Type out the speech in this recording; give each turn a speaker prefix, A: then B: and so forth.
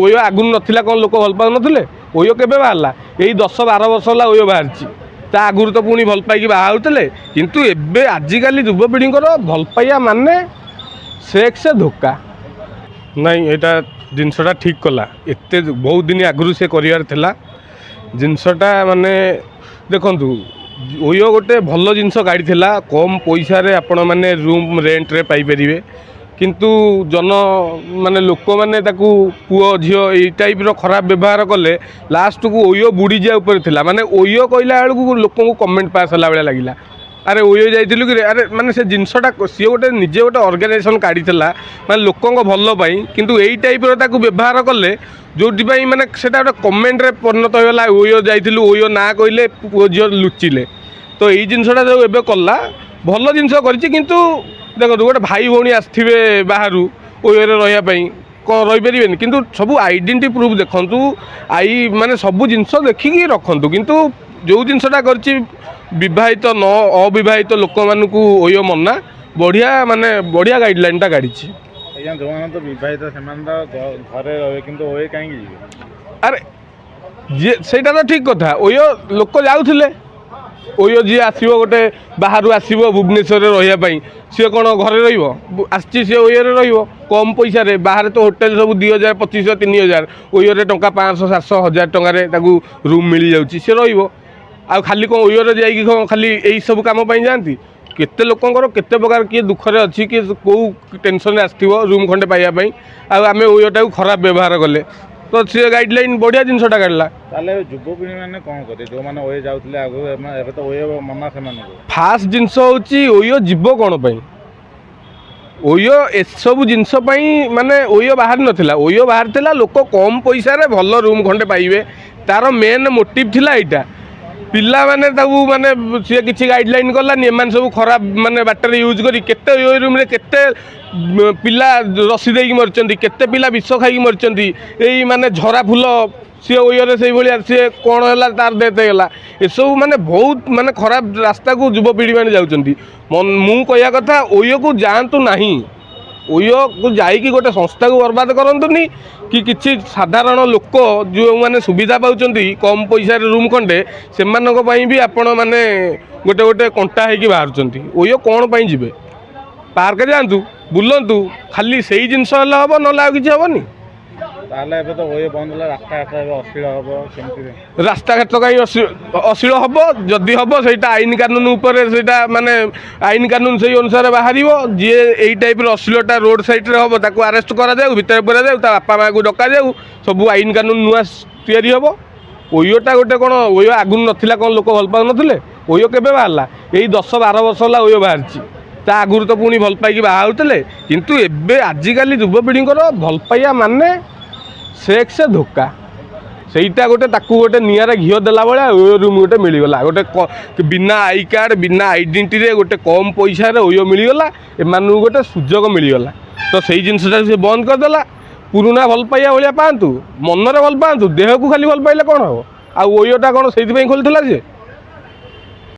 A: OYO ଆଗରୁ ନଥିଲା କ'ଣ ଲୋକ ଭଲ ପାଉନଥିଲେ? ଓୟୋ କେବେ ବାହାରିଲା? ଏଇ 10-12 ବର୍ଷ ହେଲା ଓୟୋ ବାହାରିଛି। ତା ଆଗରୁ ତ ପୁଣି ଭଲ ପାଇକି ବାହା ହେଉଥିଲେ। କିନ୍ତୁ ଏବେ ଆଜିକାଲି ଯୁବପିଢ଼ିଙ୍କର ଭଲ ପାଇବା ମାନେ ସେକ୍ସ ଧୋକା। ନାଇଁ ଏଇଟା ଜିନିଷଟା ଠିକ୍ କଲା। ଏତେ ବହୁତ ଦିନ ଆଗରୁ ସେ କରିବାର ଥିଲା ଜିନିଷଟା। ମାନେ ଦେଖନ୍ତୁ ଓୟୋ ଗୋଟେ ଭଲ ଜିନିଷ କାଢ଼ିଥିଲା। କମ୍ ପଇସାରେ ଆପଣମାନେ ରୁମ୍ ରେଣ୍ଟରେ ପାଇପାରିବେ। କିନ୍ତୁ ମାନେ ଲୋକମାନେ ତାକୁ ପୁଅ ଝିଅ ଏଇ ଟାଇପ୍ର ଖରାପ ବ୍ୟବହାର କଲେ। ଲାଷ୍ଟକୁ ଓୟୋ ବୁଡ଼ିଯିବା ଉପରେ ଥିଲା। ମାନେ ଓୟୋ କହିଲା ବେଳକୁ ଲୋକଙ୍କୁ କମେଣ୍ଟ ପାସ୍ ହେଲା ଭଳିଆ ଲାଗିଲା। ଆରେ ଓୟୋ ଯାଇଥିଲୁ କି? ଆରେ ମାନେ ସେ ଜିନିଷଟା ସିଏ ଗୋଟେ ନିଜେ ଗୋଟେ ଅର୍ଗାନାଇଜେସନ୍ କାଢ଼ିଥିଲା ମାନେ ଲୋକଙ୍କ ଭଲ ପାଇଁ। କିନ୍ତୁ ଏଇ ଟାଇପ୍ର ତାକୁ ବ୍ୟବହାର କଲେ ଯେଉଁଥିପାଇଁ ମାନେ ସେଇଟା ଗୋଟେ କମେଣ୍ଟରେ ପରିଣତ ହୋଇଗଲା। ଓୟୋ ଯାଇଥିଲୁ, ଓୟୋ ନାଁ କହିଲେ ପୁଅ ଝିଅ ଲୁଚିଲେ। ତ ଏଇ ଜିନିଷଟା ଯେଉଁ ଏବେ କଲା ଭଲ ଜିନିଷ କରିଛି। କିନ୍ତୁ ଦେଖନ୍ତୁ ଗୋଟେ ଭାଇ ଭଉଣୀ ଆସିଥିବେ ବାହାରୁ ଓୟୋରେ ରହିବା ପାଇଁ, କ'ଣ ରହିପାରିବେନି? କିନ୍ତୁ ସବୁ ଆଇଡେଣ୍ଟି ପ୍ରୁଫ୍ ଦେଖନ୍ତୁ, ମାନେ ସବୁ ଜିନିଷ ଦେଖିକି ରଖନ୍ତୁ। କିନ୍ତୁ ଯେଉଁ ଜିନିଷଟା କରିଛି ବିବାହିତ ଅବିବାହିତ ଲୋକମାନଙ୍କୁ ଓୟୋ ମନା, ବଢ଼ିଆ ମାନେ ବଢ଼ିଆ ଗାଇଡ଼ଲାଇନ୍ଟା କାଢ଼ିଛି।
B: ଆଜ୍ଞା ଯେଉଁମାନେ ତ ବିବାହିତ ସେମାନେ ତ ଘରେ ରହିବେ, କିନ୍ତୁ ଓୟୋ କାହିଁକି ଯିବେ?
A: ଆରେ ସେଇଟା ତ ଠିକ୍ କଥା। ଓୟୋ ଲୋକ ଯାଉଥିଲେ। ଓୟୋ ଯିଏ ଆସିବ ଗୋଟେ ବାହାରୁ ଆସିବ ଭୁବନେଶ୍ୱରରେ ରହିବା ପାଇଁ, ସିଏ କ'ଣ ଘରେ ରହିବ? ଆସିଛି ସିଏ ଓୟୋରେ ରହିବ କମ୍ ପଇସାରେ। ବାହାରେ ତ ହୋଟେଲ ସବୁ 2000, 2500, 3000। ଓୟୋରେ ଟଙ୍କା 500, 700, 1000 ଟଙ୍କାରେ ତାକୁ ରୁମ୍ ମିଳିଯାଉଛି, ସିଏ ରହିବ। ଆଉ ଖାଲି କ'ଣ ଓୟୋରେ ଯାଇକି କ'ଣ ଖାଲି ଏଇସବୁ କାମ ପାଇଁ ଯାଆନ୍ତି? କେତେ ଲୋକଙ୍କର କେତେ ପ୍ରକାର, କିଏ ଦୁଃଖରେ ଅଛି, କିଏ କେଉଁ ଟେନସନ୍ରେ ଆସିଥିବ ରୁମ୍ ଖଣ୍ଡେ ପାଇବା ପାଇଁ। ଆଉ ଆମେ ଓୟୋଟାକୁ ଖରାପ ବ୍ୟବହାର କଲେ। ତ ସିଏ ଗାଇଡ଼ଲାଇନ୍ ବଢ଼ିଆ ଜିନିଷଟା କାଢ଼ିଲା।
B: ତାହେଲେ ଯୁବପିଢ଼ିମାନେ କ'ଣ କରିବେ? ଯେଉଁମାନେ ଓୟୋ ଯାଉଥିଲେ ଆଗରୁ, ଏବେ ତ ଓୟୋ ମନା ସେମାନଙ୍କୁ।
A: ଫାଷ୍ଟ ଜିନିଷ ହେଉଛି ଓୟୋ ଯିବ କ'ଣ ପାଇଁ? ଓୟୋ ଏସବୁ ଜିନିଷ ପାଇଁ ମାନେ ଓୟୋ ବାହାରି ନଥିଲା। ଓୟୋ ବାହାରିଥିଲା ଲୋକ କମ୍ ପଇସାରେ ଭଲ ରୁମ୍ ଖଣ୍ଡେ ପାଇବେ। ତା'ର ମେନ୍ ମୋଟିଭ୍ ଥିଲା ଏଇଟା। ପିଲାମାନେ ତାକୁ ମାନେ ସିଏ କିଛି ଗାଇଡ଼ଲାଇନ୍ କଲାନି, ଏମାନେ ସବୁ ଖରାପ ମାନେ ବାଟରେ ୟୁଜ୍ କରି କେତେ ଓୟୋ ରୁମ୍ରେ କେତେ ପିଲା ରସି ଦେଇକି ମରିଛନ୍ତି, କେତେ ପିଲା ବିଷ ଖାଇକି ମରିଛନ୍ତି। ଏଇ ମାନେ ଝରା ଫୁଲ ସିଏ ଓୟୋରେ ସେଇଭଳିଆ, ସିଏ କ'ଣ ହେଲା ତାର ଡେଥ୍ ହେଇଗଲା। ଏସବୁ ମାନେ ବହୁତ ମାନେ ଖରାପ ରାସ୍ତାକୁ ଯୁବପିଢ଼ିମାନେ ଯାଉଛନ୍ତି। ମୁଁ କହିବା କଥା ଓୟୋକୁ ଯାଆନ୍ତୁ ନାହିଁ। ଓୟୋକୁ ଯାଇକି ଗୋଟେ ସଂସ୍ଥାକୁ ବର୍ବାଦ କରନ୍ତୁନି, କି କିଛି ସାଧାରଣ ଲୋକ ଯେଉଁମାନେ ସୁବିଧା ପାଉଛନ୍ତି କମ୍ ପଇସାରେ ରୁମ୍ ଖଣ୍ଡେ, ସେମାନଙ୍କ ପାଇଁ ବି ଆପଣ ମାନେ ଗୋଟେ କଣ୍ଟା ହେଇକି ବାହାରୁଛନ୍ତି। ଓୟୋ କ'ଣ ପାଇଁ ଯିବେ? ପାର୍କ ଯାଆନ୍ତୁ, ବୁଲନ୍ତୁ। ଖାଲି ସେଇ ଜିନିଷ ହେଲେ ହେବ, ନହେଲେ ଆଉ କିଛି ହେବନି।
B: ତାହେଲେ ଏବେ ତ ଓୟୋ ବନ୍ଦ ହେଲା, ରାସ୍ତାଘାଟ ଏବେ ଅଶ୍ଳୀଳ ହେବ କେମିତି?
A: ରାସ୍ତାଘାଟ କାହିଁ ଅଶ୍ଳୀଳ ହେବ? ଯଦି ହେବ ସେଇଟା ଆଇନ କାନୁନ ଉପରେ, ସେଇଟା ମାନେ ଆଇନ କାନୁନ ସେଇ ଅନୁସାରେ ବାହାରିବ। ଯିଏ ଏଇ ଟାଇପ୍ର ଅଶ୍ଳୀଳତା ରୋଡ଼ ସାଇଡ଼୍ରେ ହେବ ତାକୁ ଆରେଷ୍ଟ କରାଯାଉ, ଭିତରେ ପୁରାଯାଉ, ତା ବାପା ମାଆକୁ ଡକାଯାଉ। ସବୁ ଆଇନ କାନୁନ ନୂଆ ତିଆରି ହେବ। ଓୟୋଟା ଗୋଟେ କ'ଣ ଓୟୋ ଆଗରୁ ନଥିଲା କ'ଣ ଲୋକ ଭଲ ପାଉନଥିଲେ? ଓୟୋ କେବେ ବାହାରିଲା? ଏଇ 10-12 ବର୍ଷ ହେଲା ଓୟୋ ବାହାରିଛି। ତା ଆଗରୁ ତ ପୁଣି ଭଲ ପାଇକି ବାହା ହେଉଥିଲେ। କିନ୍ତୁ ଏବେ ଆଜିକାଲି ଯୁବପିଢ଼ିଙ୍କର ଭଲ ପାଇବା ମାନେ ସେକ୍ସ ଧୋକା। ସେଇଟା ଗୋଟେ ତାକୁ ଗୋଟେ ନିଆଁରେ ଘିଅ ଦେଲା ଭଳିଆ ଓୟୋ ରୁମ୍ ଗୋଟେ ମିଳିଗଲା। ଗୋଟେ ବିନା ଆଇ କାର୍ଡ଼, ବିନା ଆଇଡେଣ୍ଟିଟିରେ ଗୋଟେ କମ୍ ପଇସାରେ ଓୟୋ ମିଳିଗଲା। ଏମାନଙ୍କୁ ଗୋଟେ ସୁଯୋଗ ମିଳିଗଲା। ତ ସେଇ ଜିନିଷଟାକୁ ସେ ବନ୍ଦ କରିଦେଲା। ପୁରୁଣା ଭଲ ପାଇବା ଭଳିଆ ପାଆନ୍ତୁ, ମନରେ ଭଲ ପାଆନ୍ତୁ, ଦେହକୁ ଖାଲି ଭଲ ପାଇଲେ କ'ଣ ହେବ? ଆଉ ଓୟୋଟା କ'ଣ ସେଇଥିପାଇଁ ଖୋଲିଥିଲା ଯେ?